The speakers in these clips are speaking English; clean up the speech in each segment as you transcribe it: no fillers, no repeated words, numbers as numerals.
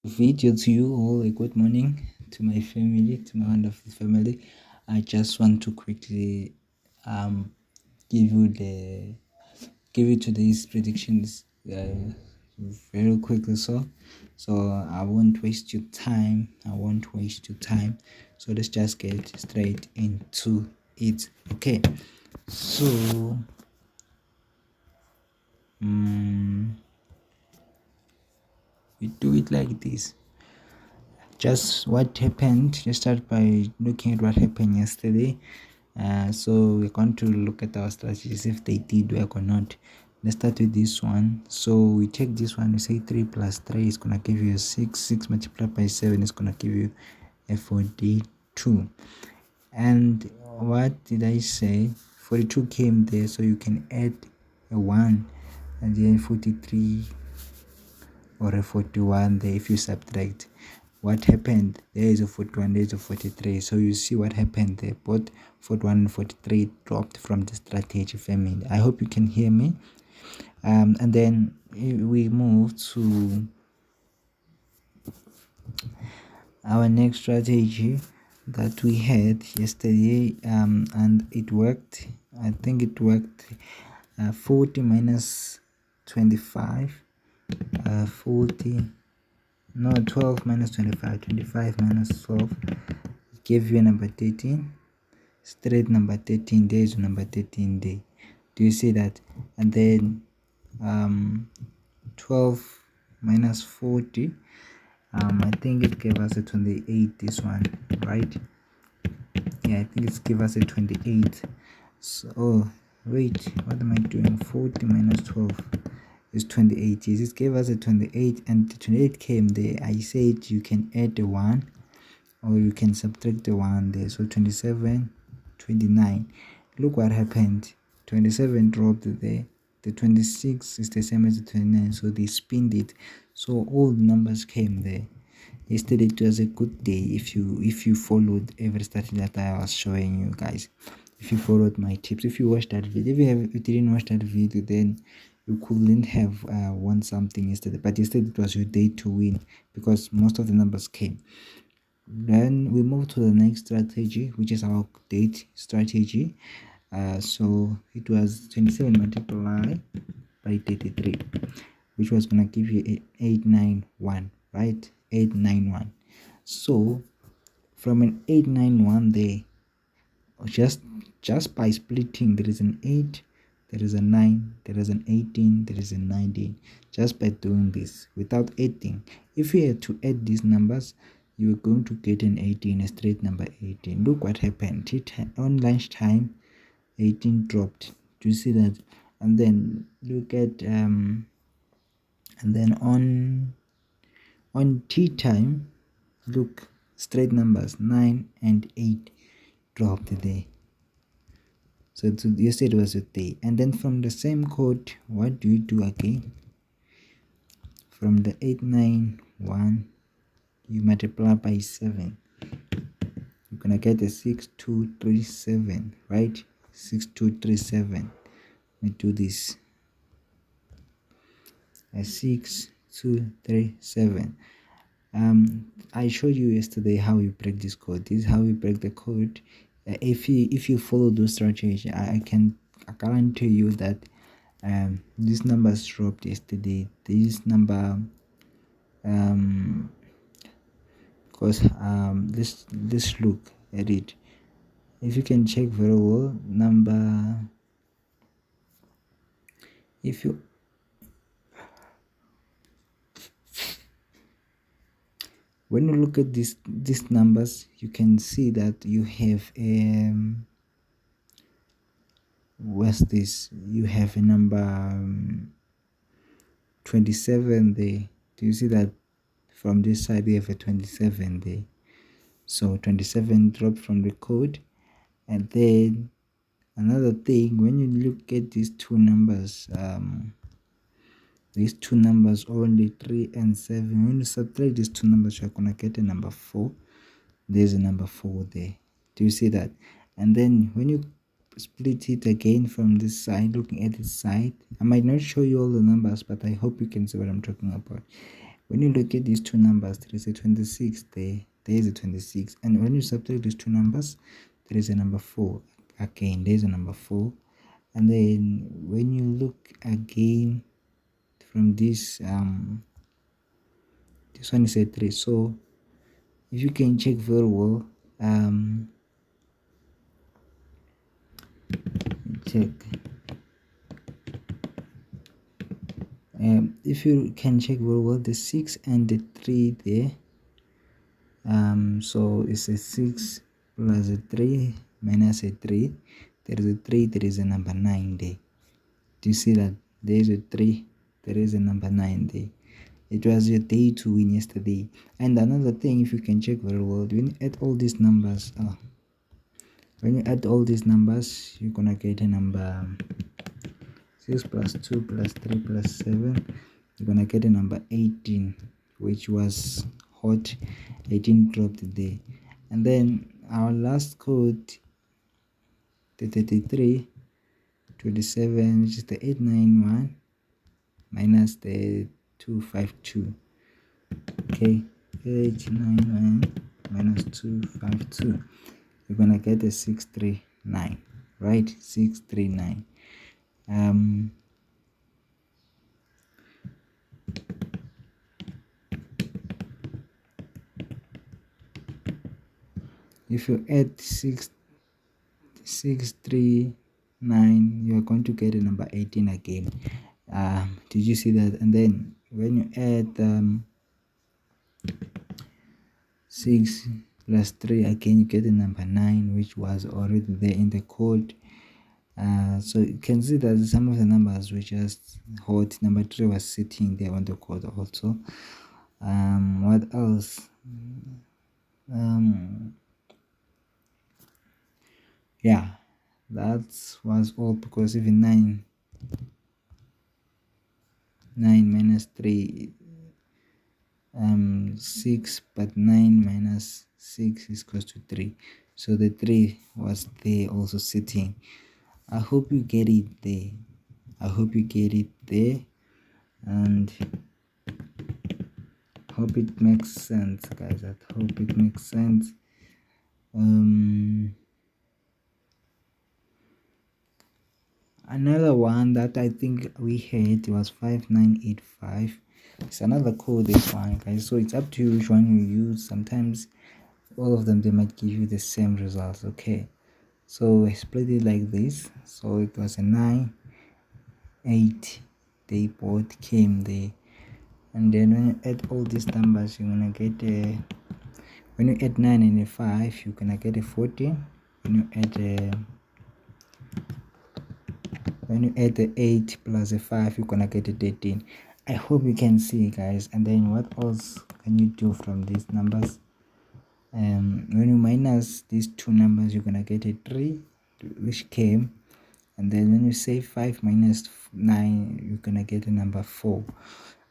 Video to you all. A good morning to my family, to my wonderful family. I just want to quickly um give you the give you today's predictions very quickly. So I won't waste your time. So let's just get straight into it. Okay. So we do it like this. Just what happened. Let's start by looking at what happened yesterday. So we're going to look at our strategies, if they did work or not. Let's start with this one. So we take this one, we say 3 plus 3 is going to give you a 6. 6 multiplied by 7 is going to give you a 42. And what did I say? 42 came there, so you can add a 1 and then 43 or a 41 there. If you subtract, what happened, there is a 41, there is a 43. So you see what happened there. Both 41 and 43 dropped from the strategy family. I hope you can hear me. And then we move to our next strategy that we had yesterday, and it worked. I think it worked. 40 minus 25, 40 no 12 minus 25, 25 minus 12 gave you a number 13. Straight number 13 there is number 13 there. Do you see that? And then 12 minus 40, I think it gave us a 28, this one, right? Yeah, I think it's give us a 28. So wait, what am I doing? 40 minus 12 is 28. Yes, it gave us a 28, and the 28 came there. I said you can add the 1 or you can subtract the 1 there. So 27, 29. Look what happened. 27 dropped there. The 26 is the same as the 29, so they spinned it. So all the numbers came there. Yesterday it was a good day if you followed every strategy that I was showing you guys. If you followed my tips, if you watched that video, if you didn't watch that video, then you couldn't have won something yesterday. But yesterday it was your day to win because most of the numbers came. Then we move to the next strategy, which is our date strategy. So it was 27 multiplied by 33, which was gonna give you 891, right? 891. So from an 891 there, just by splitting, there is an 8, there is a 9, there is an 18, there is a 19. Just by doing this without adding, if you had to add these numbers, you are going to get an 18, a straight number 18. Look what happened. On lunchtime, 18 dropped. Do you see that? And then look at and then on tea time, look, straight numbers 9 and 8 dropped there. So yesterday was a day. And then from the same code, what do you do again? From the 891, you multiply by 7. You're gonna get a 6237, right? 6237. Let me do this. A 6237. I showed you yesterday how you break this code. This is how you break the code. If you follow those strategies, I can guarantee you that this numbers dropped yesterday. This number because this look at it. If you can check very well, number, if you when you look at these numbers, you can see that you have what's this? You have a number 27 there. Do you see that? From this side you have a 27 there. So 27 dropped from the code. And then another thing, when you look at these two numbers, only 3 and 7, when you subtract these two numbers, you're gonna get a number 4. There's a number 4 there. Do you see that? And then when you split it again from this side, looking at this side, I might not show you all the numbers, but I hope you can see what I'm talking about. When you look at these two numbers, there is a 26 there, there is a 26, and when you subtract these two numbers, there is a number 4. Again, there is a number 4. And then when you look again from this one is a 3. So if you can check very well, check if you can check very well, the 6 and the 3 there, so it's a 6 plus a 3 minus a 3, there is a 3, there is a number 9 there. Do you see that? There is a 3, there is a number 9 there. It was your day to win yesterday. And another thing, if you can check very well, when you add all these numbers, you're gonna get a number 6 plus 2 plus 3 plus 7. You're gonna get a number 18, which was hot. 18 dropped there. And then our last code, the 33 27, which is the 891 minus the 252. Okay, 891 minus 252. You're gonna get a 639, right? 639. If you add 639, you are going to get a number 18 again. Did you see that? And then when you add 6 plus 3 again, you get a number 9, which was already there in the code. So you can see that some of the numbers were just hot. Number 3 was sitting there on the code also. What else? Yeah, that was all, because even 9 minus 3, 6, but 9 minus 6 is equals to 3. So the 3 was there also sitting. I hope you get it there. And hope it makes sense, guys. I hope it makes sense. Another one that I think we had was 5985. It's another code, this one, guys. So it's up to you which one you use. Sometimes all of them, they might give you the same results. Okay, so I split it like this. So it was a 9, 8. They both came there. And then when you add all these numbers, you're gonna get a, when you add 9 and a 5, you're gonna get a 14. When you add the 8 plus a 5, you're gonna get a 13. I hope you can see, guys. And then what else can you do from these numbers? When you minus these two numbers, you're gonna get a 3, which came. And then when you say 5 minus 9, you're gonna get a number 4.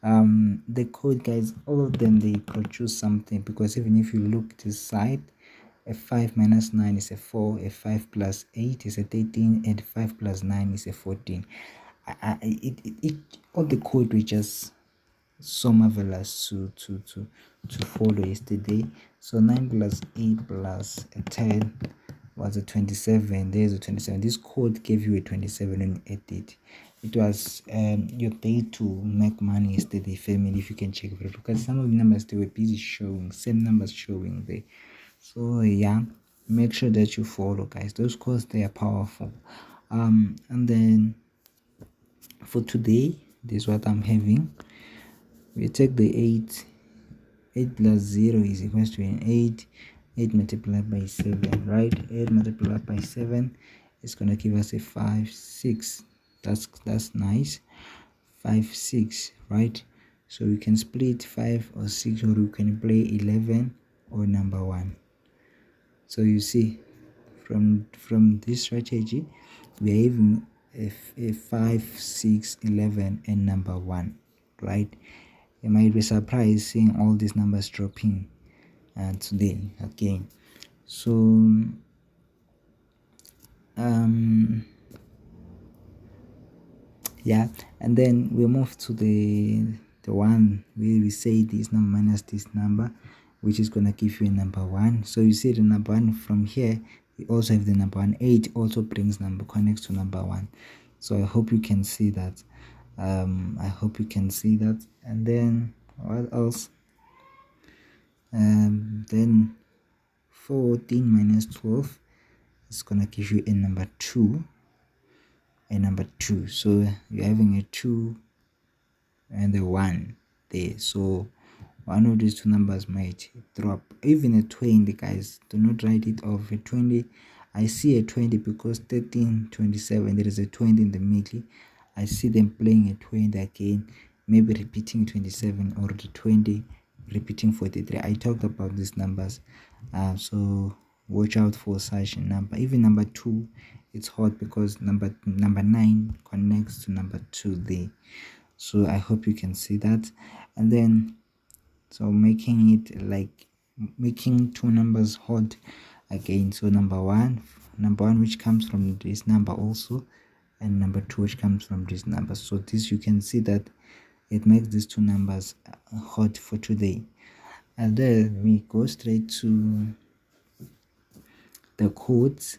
The code, guys, all of them, they produce something, because even if you look this side, a 5 minus 9 is a 4, a 5 plus 8 is a 13, and 5 plus 9 is a 14. All the code was just so marvelous to follow yesterday. So 9 plus 8 plus a 10 was a 27. There's a 27. This code gave you a 27 and you added. It was your day to make money yesterday, family. If you can check it, because some of the numbers, they were busy showing, same numbers showing there. So yeah, make sure that you follow, guys. Those codes, they are powerful. And then for today, this is what I'm having. We take the 8 plus 0 is equals to an 8. 8 multiplied by 7, right? 8 multiplied by 7 is gonna give us a 5, 6. That's nice. 5, 6, right? So we can split 5 or 6, or we can play 11 or number 1. So you see, from this strategy, we are having a 5, 6, 11 and number 1, right? You might be surprised seeing all these numbers dropping today again. So yeah, and then we move to the the one where we say this number minus this number, which is going to give you a number 1. So you see the number 1 from here. We also have the number 1. 8 also brings number, connects to number 1. So I hope you can see that. I hope you can see that. And then what else? Then 14 minus 12 is gonna give you a number 2. So you're having a 2 and a 1 there. So one of these two numbers might drop. Even a 20, guys, do not write it off. A 20, I see a 20 because 13, 27, there is a 20 in the middle. I see them playing a 20 again, maybe repeating 27 or the 20 repeating 43. I talked about these numbers, so watch out for such a number. Even number 2, it's hot because number 9 connects to number 2 there. So I hope you can see that. And then so making it like making two numbers hot again. So number one which comes from this number also, and number 2 which comes from this number. So this, you can see that it makes these two numbers hot for today. And then we go straight to the codes.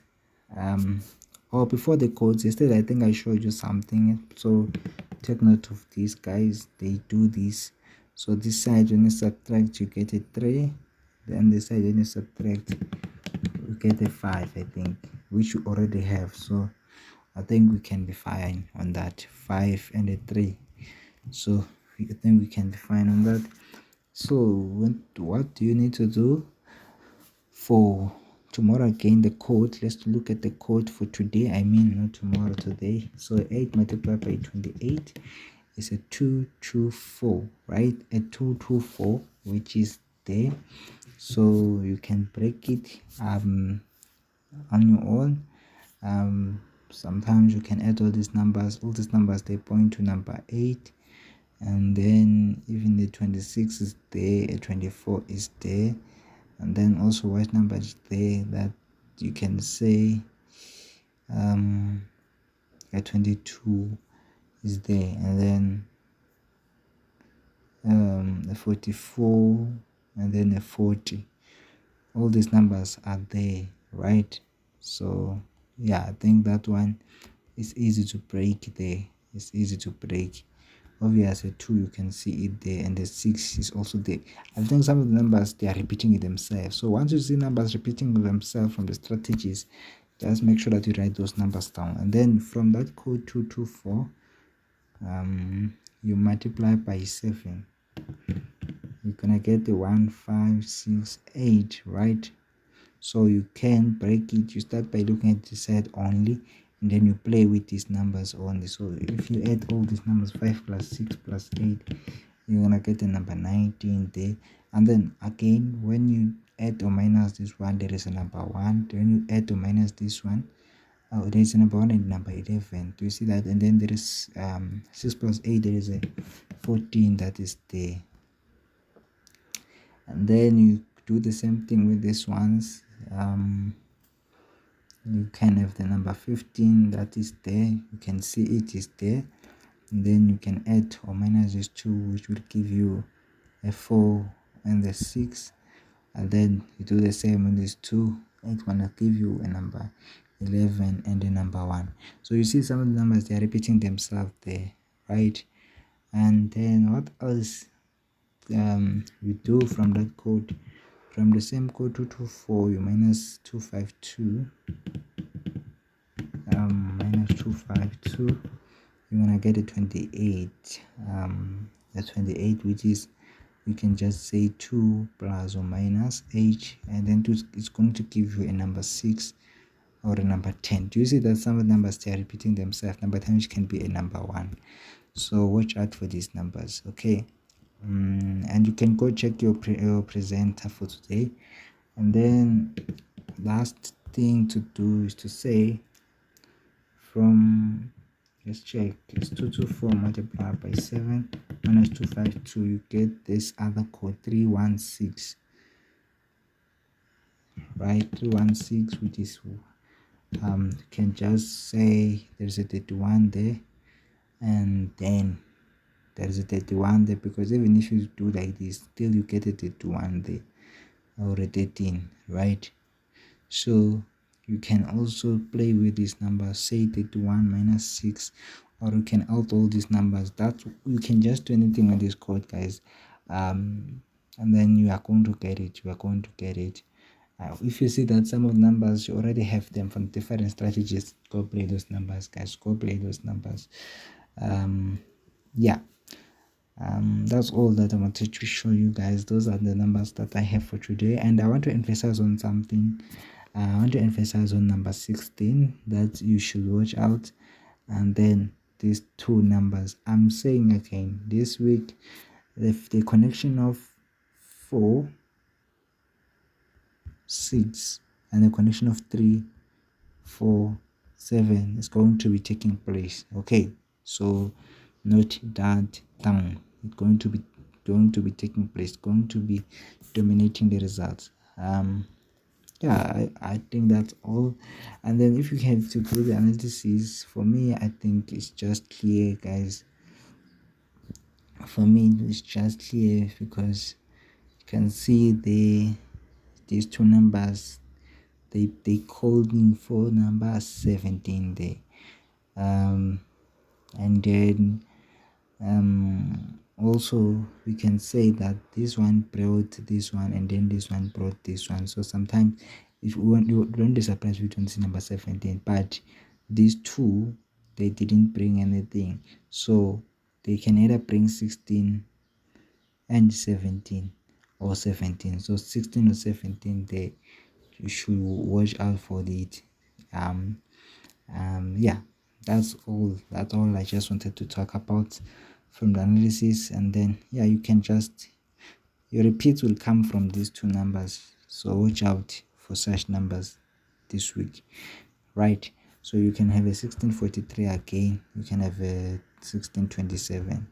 Or before the codes, yesterday I think I showed you something, so take note of these, guys. They do this. So this side, when you subtract, you get a 3. Then this side, when you subtract, you get a 5, I think, which you already have. So I think we can be fine on that. 5 and a 3. So I think we can be fine on that. So what do you need to do for tomorrow? Again, the code, let's look at the code for today. I mean, not tomorrow, today. So 8 multiplied by 28 is a 224, right? A 224, which is there. So you can break it on your own. Sometimes you can add all these numbers. All these numbers, they point to number 8. And then even the 26 is there, a 24 is there. And then also white number is there that you can say a 22 is there, and then a 44, and then a 40. All these numbers are there, right? So yeah, I think that one is easy to break there. It's easy to break. Obviously 2, you can see it there, and the 6 is also there. I think some of the numbers, they are repeating it themselves. So once you see numbers repeating themselves from the strategies, just make sure that you write those numbers down. And then from that code 224, you multiply by 7, you're gonna get the 1568, right? So you can break it. You start by looking at the side only, and then you play with these numbers only. So if you add all these numbers, 5 plus 6 plus 8, you're gonna get the number 19 there. And then again, when you add or minus this one, there is a number 1. When you add or minus this one, there is a number 1 and number 11. Do you see that? And then there is 6 plus 8, there is a 14 that is there. And then you do the same thing with these ones. You can have the number 15 that is there. You can see it is there. And then you can add or minus these 2, which will give you a 4 and a 6. And then you do the same with these 2. It's gonna give you a number 11 and a number 1. So you see some of the numbers, they are repeating themselves there, right? And then what else we do from that code? From the same code 224, you minus 252, minus 252, you're gonna get a 28. The 28, which is, you can just say 2 plus or minus h, and then 2 is going to give you a number 6 or a number 10. Do you see that some of the numbers, they are repeating themselves? Number 10, which can be a number 1. So watch out for these numbers, okay? And you can go check your presenter for today. And then last thing to do is to say, from, let's check, it's 224 multiplied by 7 minus 252, you get this other code 316, right? 316, which is you can just say there's a 31 there, and then there is a 31 there, because even if you do like this, still you get a 31 there or a 13, right? So you can also play with these numbers, say 31 minus 6, or you can add all these numbers. That you can just do anything on this code, guys, and then you are going to get it. If you see that some of the numbers you already have them from different strategies, go play those numbers, guys. Go play those numbers. Yeah, that's all that I wanted to show you guys. Those are the numbers that I have for today, and I want to emphasize on something. I want to emphasize on number 16, that you should watch out. And then these two numbers, I'm saying again, this week, the connection of 4, 6, and the connection of 3, 4, 7 is going to be taking place. Okay, so note that down. It's going to be taking place, going to be dominating the results. Yeah, I think that's all. And then if you have to do the analysis, for me, I think it's just clear, guys. For me, it's just clear because you can see these two numbers, they called in for number 17 there. And then also we can say that this one brought this one, and then this one brought this one. So sometimes if you don't be surprised we don't see number 17, but these two, they didn't bring anything, so they can either bring 16 and 17, or 17. So 16 or 17, they, you should watch out for it. Yeah, that's all I just wanted to talk about from the analysis. And then yeah, you can just, your repeats will come from these two numbers, so watch out for such numbers this week, right? So you can have a 1643 again, you can have a 1627,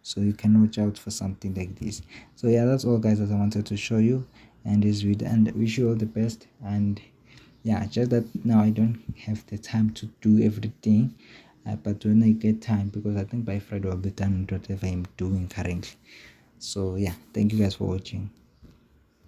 so you can watch out for something like this. So yeah, that's all, guys, that I wanted to show you and this video, and wish you all the best. And yeah, just that now I don't have the time to do everything, but when I get time, because I think by Friday I'll be done with whatever I'm doing currently. So yeah, thank you guys for watching.